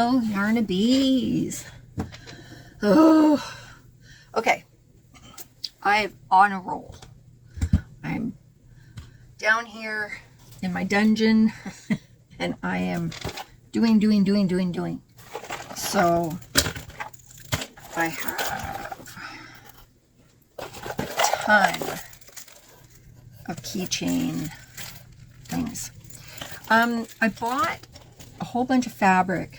Hello, Yarnabees. Oh, okay. I'm on a roll. I'm down here in my dungeon and I am doing. So I have a ton of keychain things. I bought a whole bunch of fabric,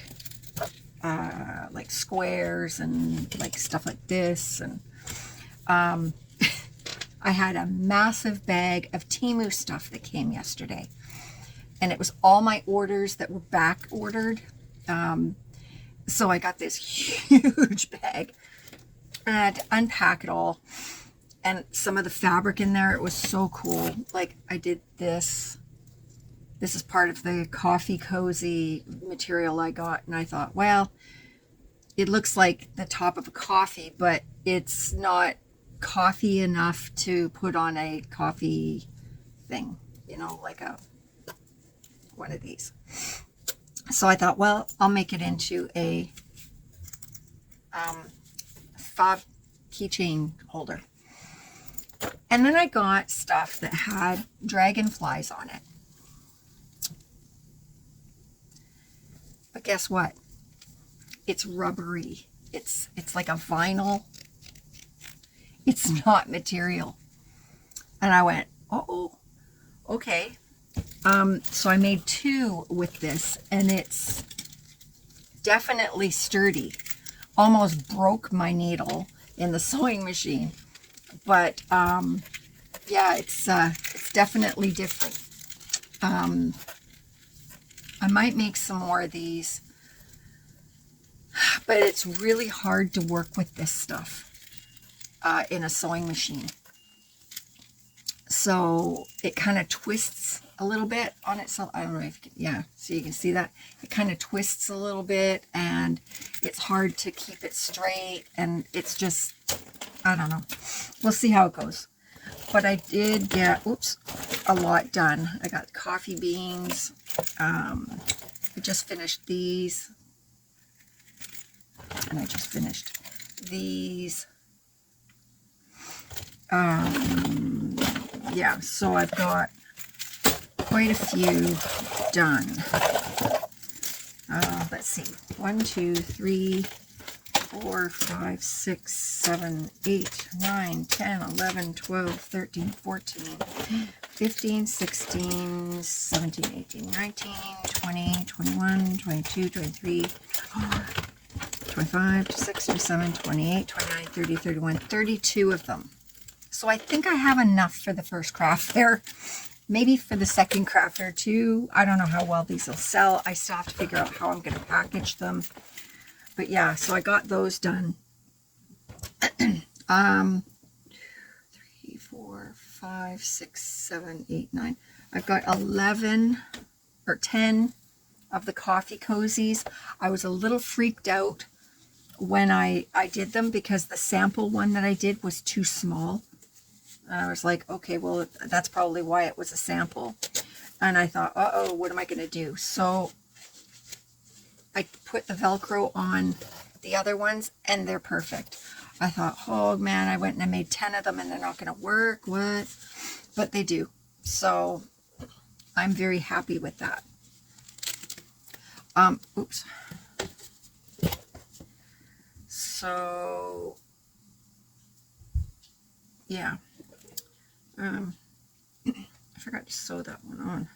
like squares and like stuff like this, and I had a massive bag of Temu stuff that came yesterday, and it was all my orders that were back ordered. So I got this huge bag and I had to unpack it all, and some of the fabric in there, it was so cool. Like I did this is part of the coffee cozy material I got, and I thought, well, it looks like the top of a coffee, but it's not coffee enough to put on a coffee thing, you know, like one of these. So I thought, well, I'll make it into a fob keychain holder. And then I got stuff that had dragonflies on it. But guess what? It's rubbery. It's like a vinyl. It's not material. And I went, uh-oh, okay. So I made two with this, and it's definitely sturdy. Almost broke my needle in the sewing machine. But yeah, it's definitely different. I might make some more of these, but it's really hard to work with this stuff in a sewing machine. So it kind of twists a little bit on itself. I don't know if you can, yeah, so you can see that. It kind of twists a little bit, and it's hard to keep it straight, and it's just, I don't know. We'll see how it goes. But I did get, oops, a lot done. I got coffee beans. I just finished these. And I just finished these. Yeah, so I've got quite a few done. Let's see. 1, 2, 3, 4, 5, 6, 7, 8, 9, 10, 11, 12, 13, 14, 15, 16, 17, 18, 19, 20, 21, 22, 23, 25, 26, 27, 28, 29, 30, 31, 32 of them. So I think I have enough for the first craft fair. Maybe for the second craft fair too. I don't know how well these will sell. I still have to figure out how I'm going to package them. But yeah, so I got those done. 3, 4, 5, 6, 7, 8, 9. I've got 11 or 10 of the coffee cozies. I was a little freaked out when I did them because the sample one that I did was too small. And I was like, okay, well, that's probably why it was a sample. And I thought, uh-oh, what am I going to do? So I put the Velcro on the other ones, and they're perfect. I thought, oh, man, I went and I made 10 of them, and they're not going to work. What? But they do. So I'm very happy with that. Oops. So, yeah. I forgot to sew that one on.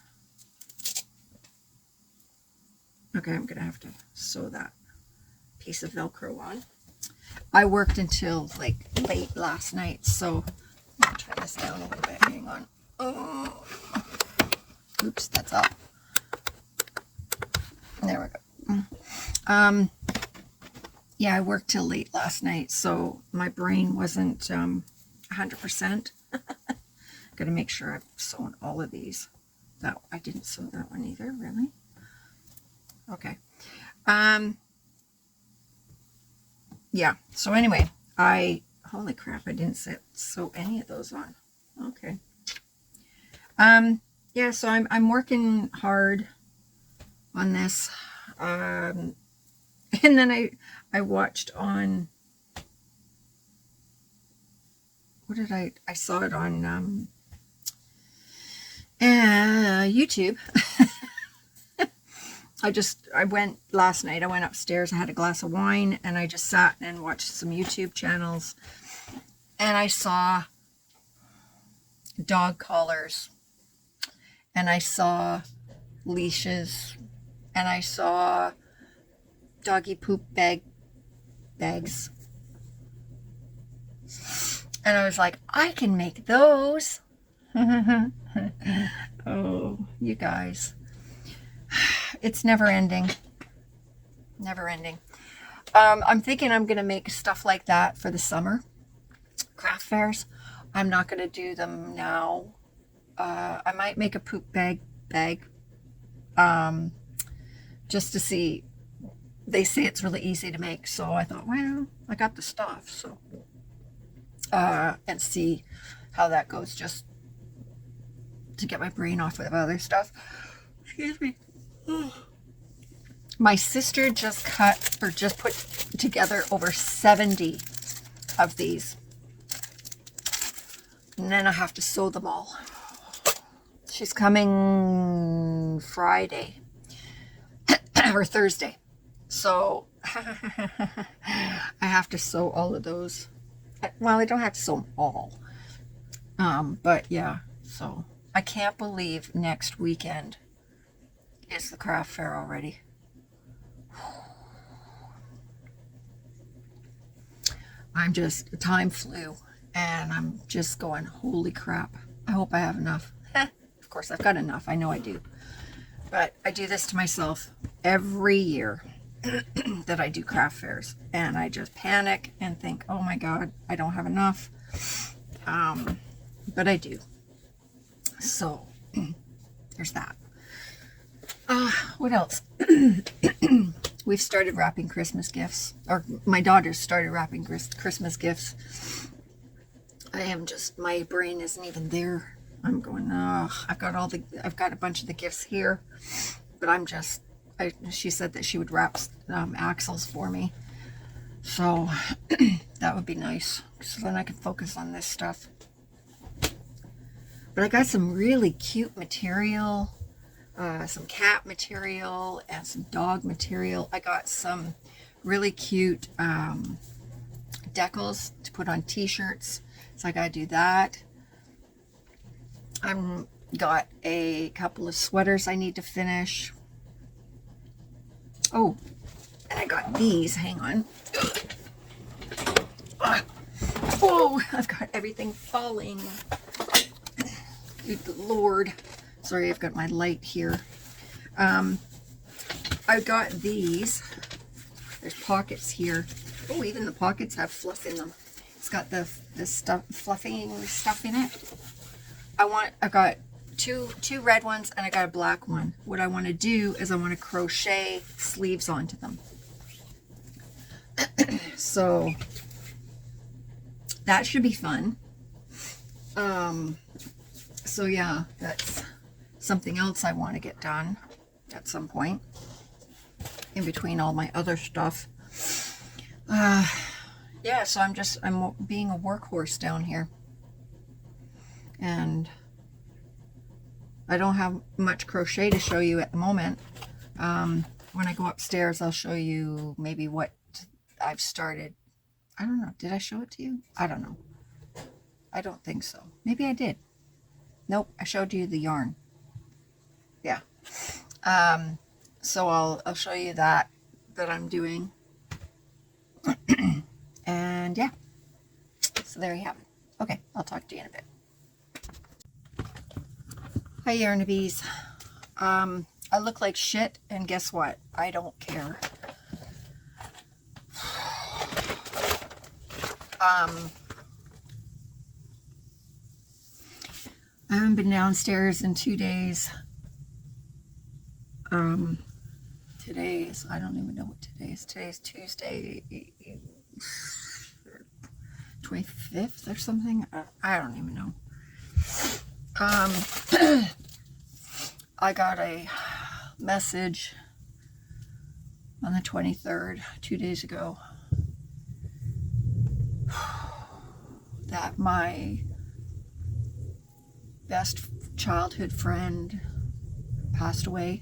Okay, I'm going to have to sew that piece of Velcro on. I worked until like late last night, so I'm going to turn this down a little bit. Hang on. Oh. Oops, that's up. There we go. Yeah, I worked till late last night, so my brain wasn't 100%. Got to make sure I've sewn all of these. That I didn't sew that one either, really. Okay. Yeah, so anyway, holy crap, I didn't sew any of those on. Okay. Yeah, so I'm working hard on this. And then I watched on, what did I saw it on YouTube. I went last night, I went upstairs, I had a glass of wine, and I just sat and watched some YouTube channels, and I saw dog collars, and I saw leashes, and I saw doggy poop bags. And I was like, I can make those. Oh, you guys. It's never ending. Never ending. I'm thinking I'm going to make stuff like that for the summer. Craft fairs. I'm not going to do them now. I might make a poop bag. Just to see. They say it's really easy to make. So I thought, well, I got the stuff. So, and see how that goes. Just to get my brain off of other stuff. Excuse me. My sister just put together over 70 of these. And then I have to sew them all. She's coming Friday or Thursday. So I have to sew all of those. Well, I don't have to sew them all. But yeah, so I can't believe next weekend is the craft fair already. Time flew, and I'm just going, holy crap. I hope I have enough. Of course, I've got enough. I know I do. But I do this to myself every year that I do craft fairs. And I just panic and think, oh my God, I don't have enough. But I do. So, there's that. What else? We've started wrapping Christmas gifts, or my daughter's started wrapping Christmas gifts. My brain isn't even there. I'm going, I've got a bunch of the gifts here, but she said that she would wrap axles for me. So that would be nice. So then I can focus on this stuff. But I got some really cute material. Some cat material and some dog material. I got some really cute decals to put on t-shirts, so I gotta do that. I've got a couple of sweaters I need to finish. Oh, and I got these. Hang on. Oh, I've got everything falling. Good Lord. Sorry, I've got my light here. I got these. There's pockets here. Oh, even the pockets have fluff in them. It's got the fluffing stuff in it. I got two red ones, and I got a black one. What I want to do is I want to crochet sleeves onto them. So that should be fun. So yeah, that's something else I want to get done at some point in between all my other stuff. Yeah, so I'm being a workhorse down here, and I don't have much crochet to show you at the moment. When I go upstairs, I'll show you maybe what I've started. I don't know, did I show it to you? I don't know. I don't think so. Maybe I did. Nope, I showed you the yarn. Yeah. So I'll show you that I'm doing. And yeah. So there you have it. Okay, I'll talk to you in a bit. Hi, Yarnabees. I look like shit, and guess what? I don't care. I haven't been downstairs in 2 days. I don't even know what today is. Today's Tuesday, 25th or something. I don't even know. I got a message on the 23rd, 2 days ago, that my best childhood friend passed away.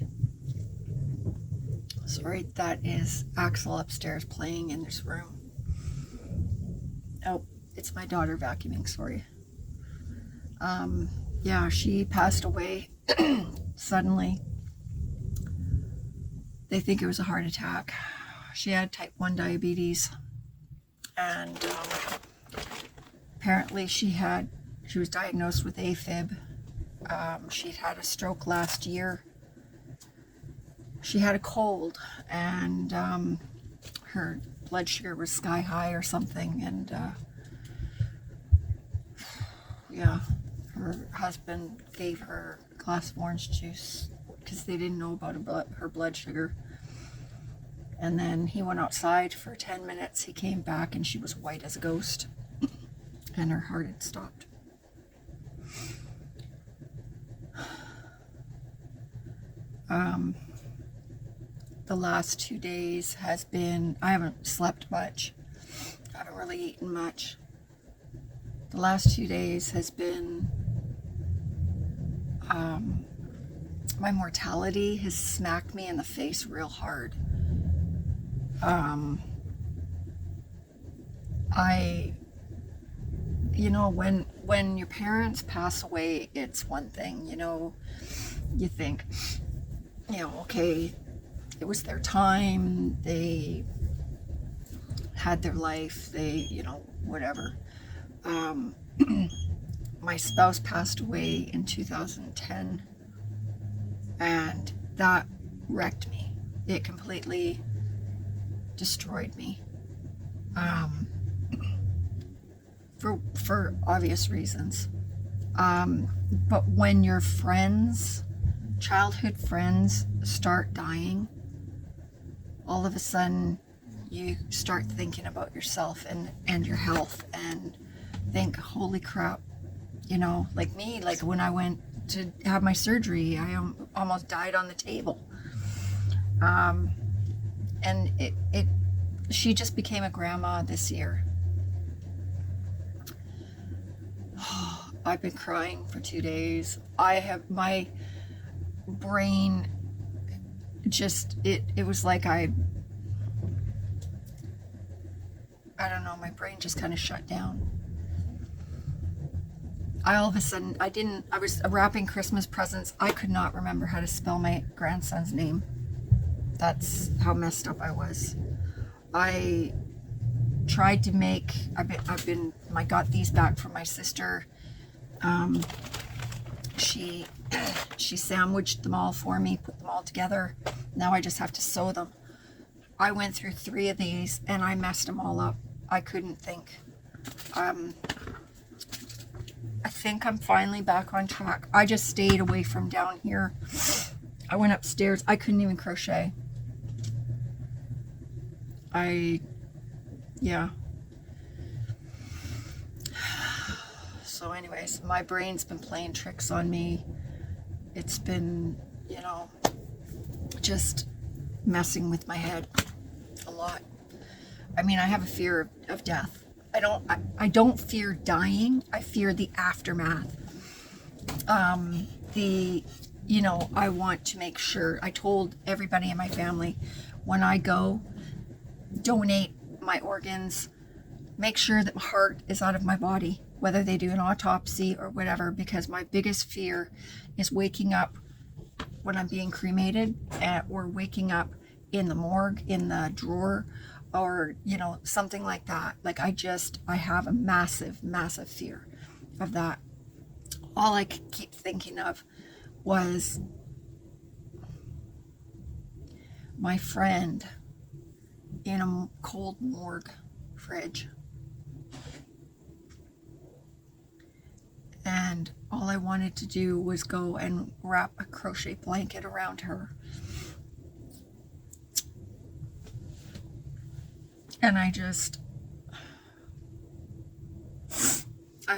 Sorry, that is Axel upstairs playing in this room. Oh, it's my daughter vacuuming, sorry. Yeah, she passed away suddenly. They think it was a heart attack. She had type 1 diabetes, and apparently she was diagnosed with AFib. She'd had a stroke last year. She had a cold, and her blood sugar was sky high or something, and yeah, her husband gave her a glass of orange juice because they didn't know about her blood sugar. And then he went outside for 10 minutes. He came back and she was white as a ghost, and her heart had stopped. The last 2 days has been, I haven't slept much. I haven't really eaten much. The last 2 days has been, my mortality has smacked me in the face real hard. You know, when your parents pass away, it's one thing, you know, you think, you know, okay, it was their time, they had their life, they, you know, whatever. My spouse passed away in 2010, and that wrecked me. It completely destroyed me, for obvious reasons. But when your friends, childhood friends, start dying, all of a sudden you start thinking about yourself and your health, and think, holy crap, you know, like me, like when I went to have my surgery, I almost died on the table. And she just became a grandma this year. I've been crying for 2 days. My brain just, it was like I don't know, my brain just kind of shut down. All of a sudden, I was wrapping Christmas presents. I could not remember how to spell my grandson's name. That's how messed up I was. I tried to make, I got these back from my sister. She sandwiched them all for me, put them all together. Now I just have to sew them. I went through 3 of these and I messed them all up. I couldn't think. I think I'm finally back on track. I just stayed away from down here. I went upstairs. I couldn't even crochet. Yeah. So anyways, my brain's been playing tricks on me. It's been, you know, just messing with my head a lot. I mean, I have a fear of death. I don't fear dying. I fear the aftermath. You know, I want to make sure, I told everybody in my family, when I go, donate my organs, make sure that my heart is out of my body, whether they do an autopsy or whatever, because my biggest fear is waking up when I'm being cremated, or waking up in the morgue, in the drawer, or, you know, something like that. Like, I have a massive, massive fear of that. All I could keep thinking of was my friend in a cold morgue fridge. And all I wanted to do was go and wrap a crochet blanket around her. And I've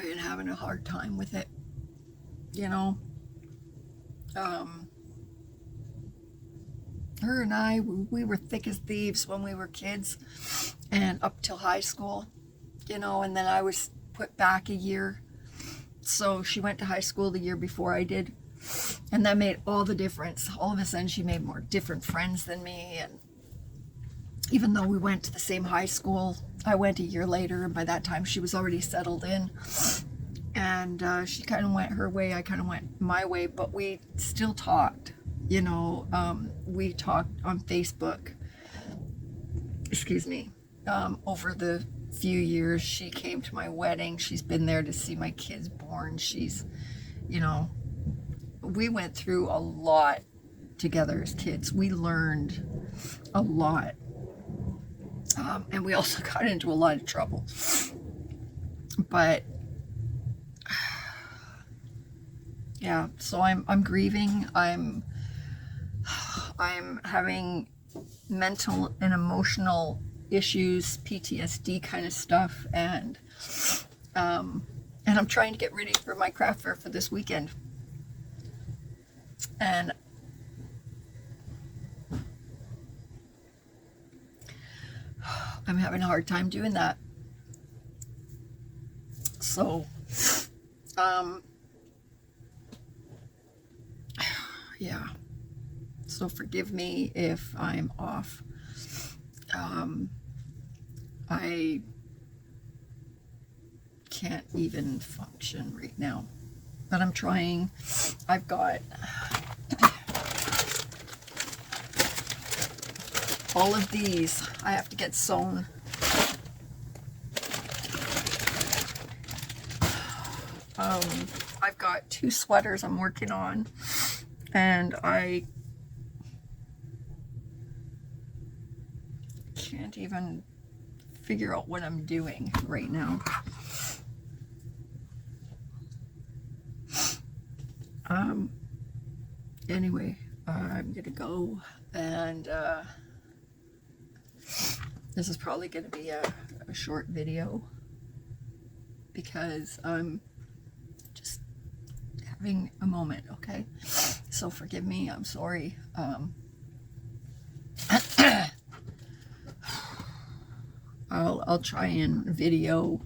been having a hard time with it, you know. Her and I, we were thick as thieves when we were kids and up till high school, you know, and then I was put back a year. So she went to high school the year before I did. And that made all the difference. All of a sudden she made more different friends than me. And even though we went to the same high school, I went a year later, and by that time she was already settled in. And she kind of went her way, I kind of went my way, but we still talked, you know. We talked on Facebook, excuse me, over the few years. She came to my wedding. She's been there to see my kids born. She's, you know, we went through a lot together as kids. We learned a lot. And we also got into a lot of trouble. But yeah, so I'm grieving. I'm having mental and emotional issues, PTSD kind of stuff, and I'm trying to get ready for my craft fair for this weekend. And I'm having a hard time doing that. So, yeah. So forgive me if I'm off. I can't even function right now, but I'm trying. I've got all of these I have to get sewn. I've got 2 sweaters I'm working on, and I can't even figure out what I'm doing right now. Anyway, I'm gonna go, and this is probably gonna be a short video because I'm just having a moment, okay? So forgive me, I'm sorry. I'll try and video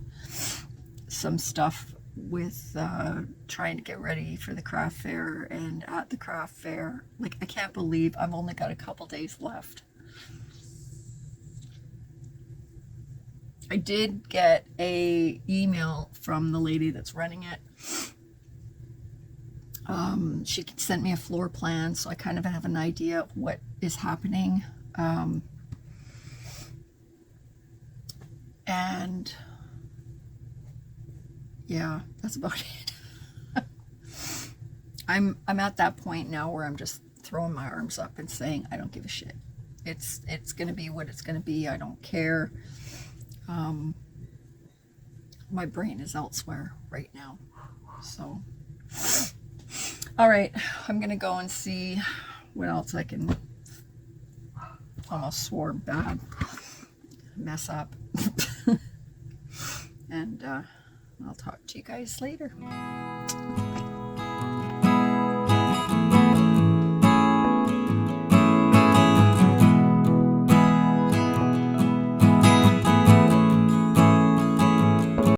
some stuff with trying to get ready for the craft fair, and at the craft fair, like, I can't believe I've only got a couple days left. I did get a email from the lady that's running it. She sent me a floor plan, so I kind of have an idea of what is happening. And yeah, that's about it. I'm at that point now where I'm just throwing my arms up and saying, I don't give a shit. It's gonna be what it's gonna be. I don't care. My brain is elsewhere right now. So, all right, I'm gonna go and see what else I can. Almost swore bad. Mess up. And I'll talk to you guys later.